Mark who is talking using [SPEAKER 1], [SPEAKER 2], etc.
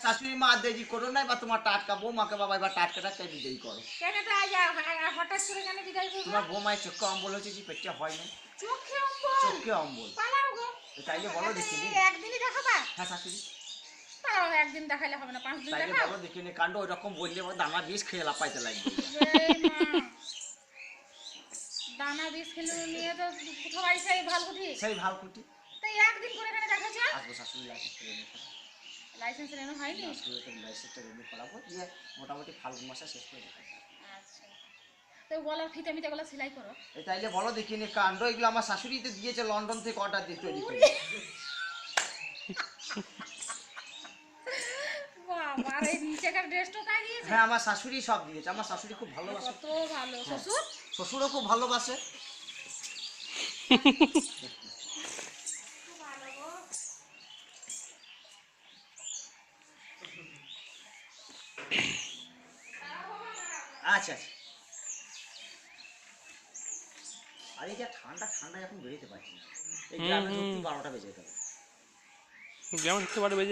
[SPEAKER 1] শাশুড়ি মা দেরি করো না, বা তোমার টাটকা বৌমাকে বাবা এবার টাটকা টাটকা বিদায় করো।
[SPEAKER 2] কেন তো আজ হঠাৎ করে কেন বিদায় করবো?
[SPEAKER 1] তোমার বৌমায়ের চোখে অম্বল হয়েছে, যে পেটে হয় না।
[SPEAKER 2] চোখে অম্বল?
[SPEAKER 1] চোখে অম্বল।
[SPEAKER 2] পালাও গো।
[SPEAKER 1] তাইলে বলো দেখিনি।
[SPEAKER 2] একদিনই দেখাবা?
[SPEAKER 1] হ্যাঁ শাশুড়ি।
[SPEAKER 2] পালাও, একদিন দেখাইলে হবে না, 5 দিন
[SPEAKER 1] তাইলে
[SPEAKER 2] দেখাও।
[SPEAKER 1] বলো দেখিনি, কাণ্ড ওইরকম বললে দানা বিষ খেয়ে লাপাইতে লাগবে।
[SPEAKER 2] এই মা, দানা বিষ খেলে নিয়ে তো কোথাও আইসে এই ভালকুটি।
[SPEAKER 1] সেই ভালকুটি।
[SPEAKER 2] তাই একদিন করে কেন দেখাচ্ছ?
[SPEAKER 1] আসবো শাশুড়ি, লাইসেন্স রেনু করাবো।
[SPEAKER 2] লাইসেন্স রেনু হয়নি?
[SPEAKER 1] লাইসেন্সটা রেনু করাবো, দিয়ে মোটামুটি ফাল্গুন মাসে শেষ করে দেখাবো।
[SPEAKER 2] আচ্ছা, তো গলার ফিতে মিতে গলা সেলাই করো।
[SPEAKER 1] এই তাইলে বলো দেখিনি, কাণ্ড এগুলো আমার শাশুড়িতে দিয়েছে, লন্ডন থেকে অর্ডার দিয়ে তৈরি করে।
[SPEAKER 2] বাবা, আর এই নিচেকার ড্রেসটা তা দিয়েছে?
[SPEAKER 1] হ্যাঁ আমার শাশুড়ি সব দিয়েছে, আমার শাশুড়ি খুব ভালোবাসে।
[SPEAKER 2] কত ভালো। শ্বশুর?
[SPEAKER 1] শ্বশুরও খুব ভালোবাসে।
[SPEAKER 2] ভালো গো।
[SPEAKER 1] আচ্ছা আচ্ছা। আর এই যে ঠান্ডা ঠান্ডা এখন বেরোতে পারছি না, এই গ্রামে 12টা বেজে গেল।
[SPEAKER 3] যেমন 12টা বেজে